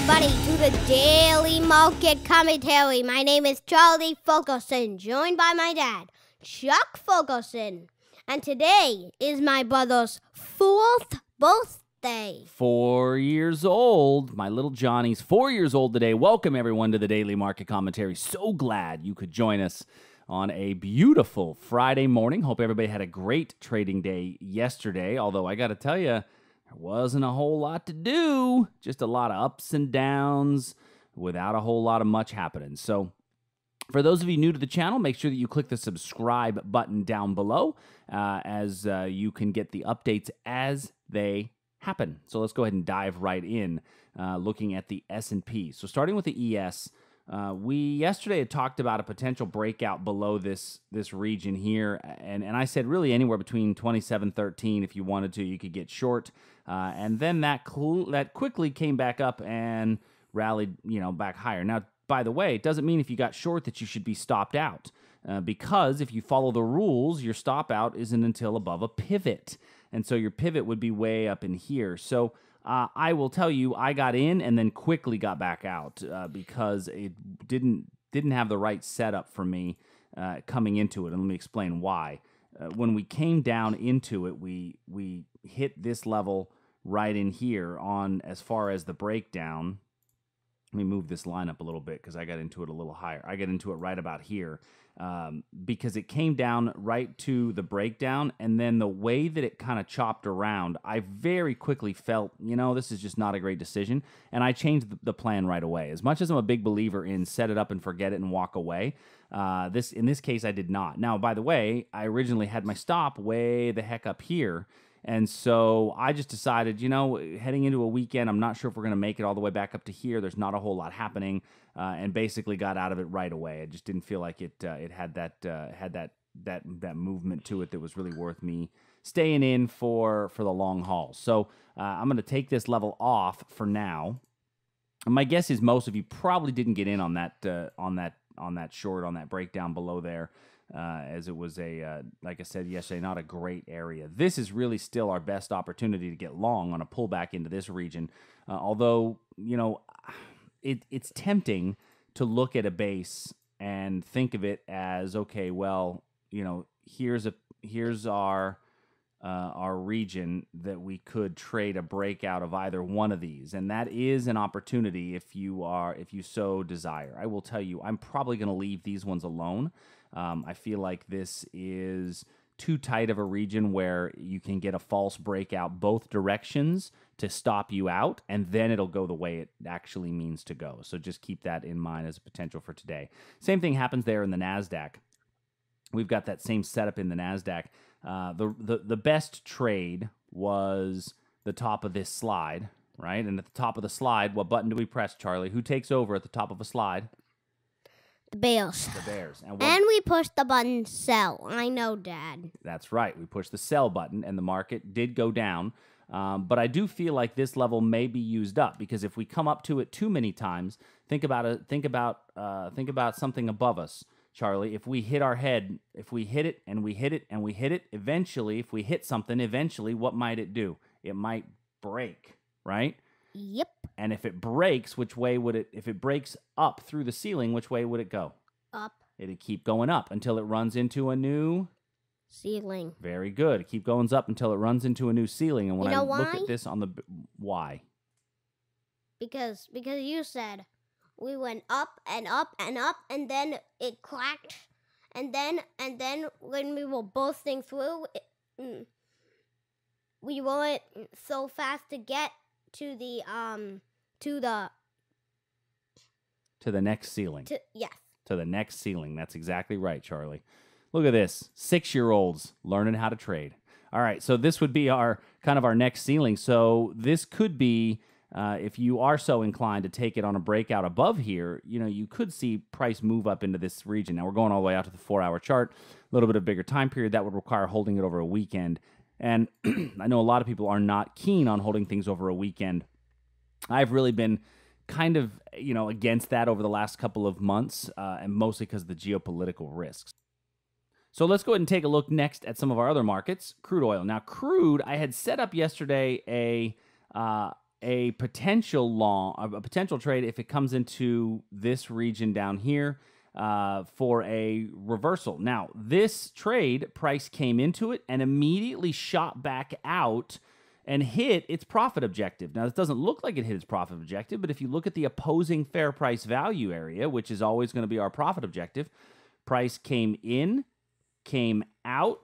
everybody, to the Daily Market Commentary. My name is Charlie Fulkerson, joined by my dad, Chuck Fulkerson. And today is my brother's 4th birthday. 4 years old. My little Johnny's 4 years old today. Welcome, everyone, to the Daily Market Commentary. So glad you could join us on a beautiful Friday morning. Hope everybody had a great trading day yesterday, although I got to tell you, there wasn't a whole lot to do. Just a lot of ups and downs without a whole lot of much happening. So for those of you new to the channel, make sure that you click the subscribe button down below as you can get the updates as they happen. So let's go ahead and dive right in looking at the S&P. So starting with the ES, we yesterday had talked about a potential breakout below this region here, and I said really anywhere between 27.13 if you wanted to, you could get short, and then that quickly came back up and rallied, back higher. Now, by the way, it doesn't mean if you got short that you should be stopped out, because if you follow the rules, your stop out isn't until above a pivot, and so your pivot would be way up in here. So I will tell you, I got in and then quickly got back out because it didn't have the right setup for me coming into it, and let me explain why. When we came down into it, we hit this level right in here on as far as the breakdown. Let me move this line up a little bit because I got into it a little higher. I got into it right about here because it came down right to the breakdown, and then the way that it kind of chopped around, I very quickly felt, this is just not a great decision, and I changed the plan right away. As much as I'm a big believer in set it up and forget it and walk away, in this case I did not. Now, by the way, I originally had my stop way the heck up here, and so I just decided, heading into a weekend, I'm not sure if we're going to make it all the way back up to here. There's not a whole lot happening, and basically got out of it right away. I just didn't feel like it had that movement to it that was really worth me staying in for the long haul. So I'm going to take this level off for now. My guess is most of you probably didn't get in on that short, on that breakdown below there. As it was like I said yesterday, not a great area. This is really still our best opportunity to get long on a pullback into this region. Although, it's tempting to look at a base and think of it as, okay, well, here's our region that we could trade a breakout of either one of these, and that is an opportunity if you so desire. I will tell you, I'm probably going to leave these ones alone. I feel like this is too tight of a region where you can get a false breakout both directions to stop you out, and then it'll go the way it actually means to go. So just keep that in mind as a potential for today. Same thing happens there in the Nasdaq. We've got that same setup in the Nasdaq. The best trade was the top of this slide, right? And at the top of the slide, what button do we press, Charlie? Who takes over at the top of a slide? The Bears. The Bears. And we push the button sell. I know, Dad. That's right. We pushed the sell button, and the market did go down. But I do feel like this level may be used up, because if we come up to it too many times, think about something above us, Charlie. If we hit our head, if we hit it and we hit it and we hit it, eventually, if we hit something, eventually, what might it do? It might break, right? Yep. And if it breaks, which way would it? If it breaks up through the ceiling, which way would it go? Up. It'd keep going up until it runs into a new ceiling. Very good. Keep going up until it runs into a new ceiling. And when I why? look at this on the why? Because you said we went up and up and up, and then it cracked, and then when we were bursting through, we weren't so fast to get to the next ceiling. Yes. To the next ceiling. That's exactly right, Charlie. Look at this. 6-year-olds learning how to trade. All right, so this would be our next ceiling. So this could be, if you are so inclined to take it on a breakout above here, you could see price move up into this region. Now, we're going all the way out to the 4-hour chart, a little bit of bigger time period. That would require holding it over a weekend. And I know a lot of people are not keen on holding things over a weekend. I've really been kind of, against that over the last couple of months, and mostly because of the geopolitical risks. So let's go ahead and take a look next at some of our other markets. Crude oil. Now, crude, I had set up yesterday a a potential long, a potential trade if it comes into this region down here for a reversal. Now, this trade, price came into it and immediately shot back out and hit its profit objective. Now, this doesn't look like it hit its profit objective, but if you look at the opposing fair price value area, which is always going to be our profit objective, price came in, came out,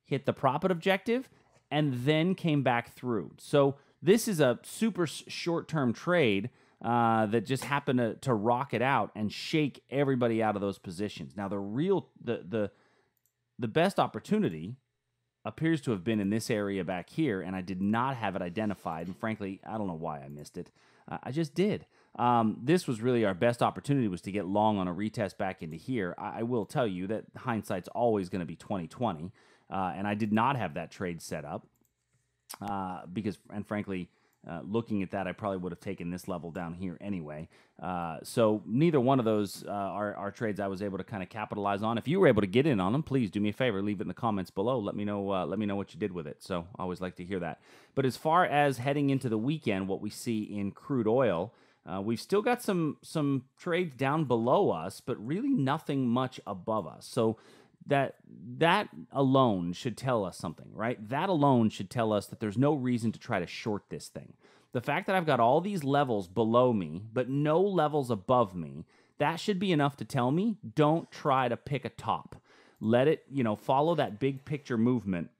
hit the profit objective, and then came back through. So this is a super short-term trade that just happened to rock it out and shake everybody out of those positions. Now, the best opportunity appears to have been in this area back here, and I did not have it identified. And frankly, I don't know why I missed it. I just did. This was really our best opportunity, was to get long on a retest back into here. I will tell you that hindsight's always going to be 20/20, and I did not have that trade set up because, and frankly, looking at that, I probably would have taken this level down here anyway. So neither one of those are trades I was able to kind of capitalize on. If you were able to get in on them, please do me a favor, leave it in the comments below. Let me know what you did with it. So I always like to hear that. But as far as heading into the weekend, what we see in crude oil, we've still got some trades down below us, but really nothing much above us. So that alone should tell us something, right? That alone should tell us that there's no reason to try to short this thing. The fact that I've got all these levels below me, but no levels above me, that should be enough to tell me don't try to pick a top. Let it, follow that big picture movement.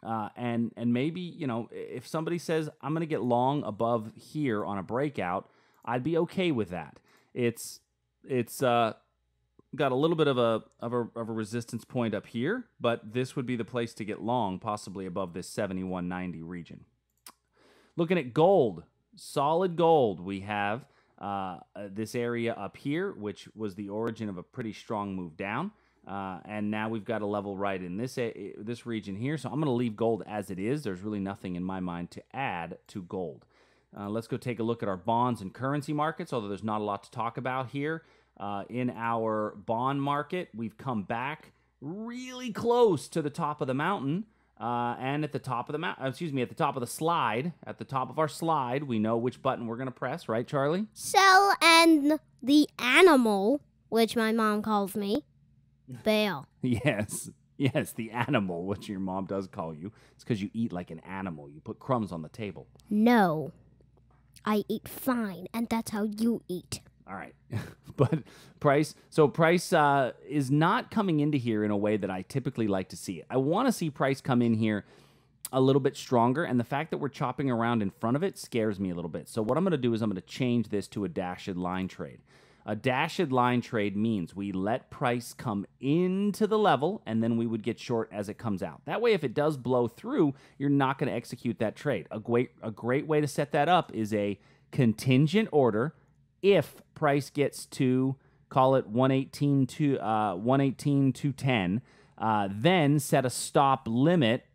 And maybe, if somebody says, I'm going to get long above here on a breakout, I'd be okay with that. It's got a little bit of a resistance point up here, but this would be the place to get long, possibly above this 71.90 region. Looking at gold, solid gold, we have this area up here, which was the origin of a pretty strong move down. And now we've got a level right in this region here. So I'm going to leave gold as it is. There's really nothing in my mind to add to gold. Let's go take a look at our bonds and currency markets, although there's not a lot to talk about here. In our bond market, we've come back really close to the top of the mountain, and at the top of the at the top of the slide, at the top of our slide, we know which button we're going to press, right, Charlie? Sell and the animal, which my mom calls me, bail. Yes, the animal, which your mom does call you. It's because you eat like an animal. You put crumbs on the table. No, I eat fine, and that's how you eat. All right, but price is not coming into here in a way that I typically like to see it. I want to see price come in here a little bit stronger, and the fact that we're chopping around in front of it scares me a little bit. So what I'm going to do is I'm going to change this to a dashed line trade. A dashed line trade means we let price come into the level, and then we would get short as it comes out. That way, if it does blow through, you're not going to execute that trade. A great way to set that up is a contingent order. If price gets to, call it 118 to 210, then set a stop limit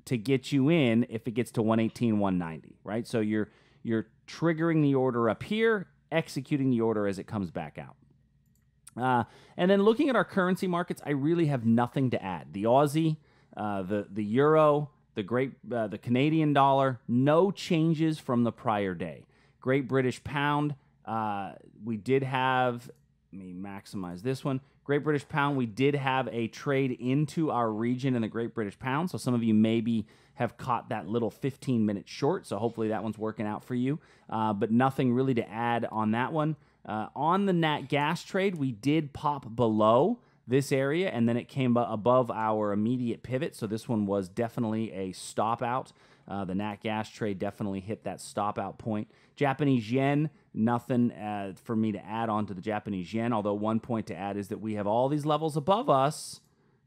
to get you in if it gets to 118.190, right? So you're triggering the order up here, executing the order as it comes back out. And then looking at our currency markets, I really have nothing to add. The Aussie, the Euro, the Canadian dollar, no changes from the prior day. Great British Pound. We did have, let me maximize this one. Great British Pound, we did have a trade into our region in the Great British Pound. So some of you maybe have caught that little 15-minute short. So hopefully that one's working out for you. But nothing really to add on that one. On the nat gas trade, we did pop below this area, and then it came above our immediate pivot. So this one was definitely a stop out. The nat gas trade definitely hit that stop out point. Japanese yen, nothing for me to add on to the Japanese yen, although one point to add is that we have all these levels above us,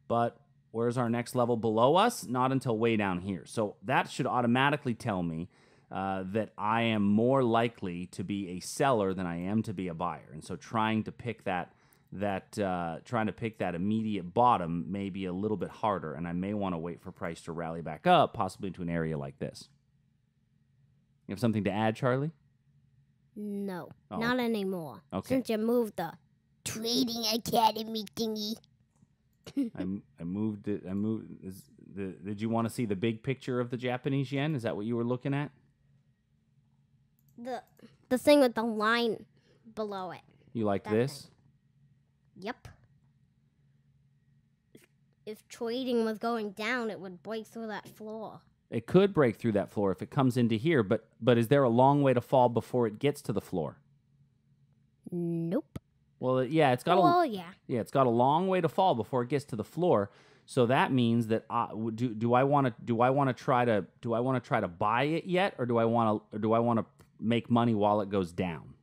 but where's our next level below us? Not until way down here. So that should automatically tell me that I am more likely to be a seller than I am to be a buyer. And so trying to pick that immediate bottom may be a little bit harder, and I may want to wait for price to rally back up, possibly to an area like this. You have something to add, Charlie? No, not anymore. Okay. Since you moved the trading academy thingy. I moved it. Did you want to see the big picture of the Japanese yen? Is that what you were looking at? the thing with the line below it. You like That this? thing. Yep. If trading was going down, it would break through that floor. It could break through that floor if it comes into here, but is there a long way to fall before it gets to the floor? Nope. Well, yeah, it's got it's got a long way to fall before it gets to the floor. So that means that do I want to try to buy it yet, or do I want to make money while it goes down?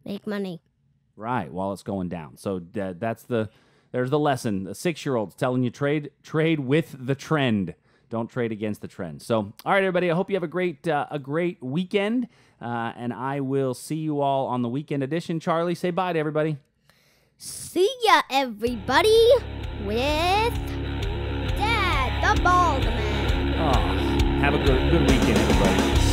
Make money. Right, while it's going down. So there's the lesson. The 6-year-old's telling you trade with the trend. Don't trade against the trend. So, all right, everybody. I hope you have a great weekend, and I will see you all on the weekend edition. Charlie, say bye to everybody. See ya, everybody, with Dad, the bald man. Oh, have a good weekend, everybody.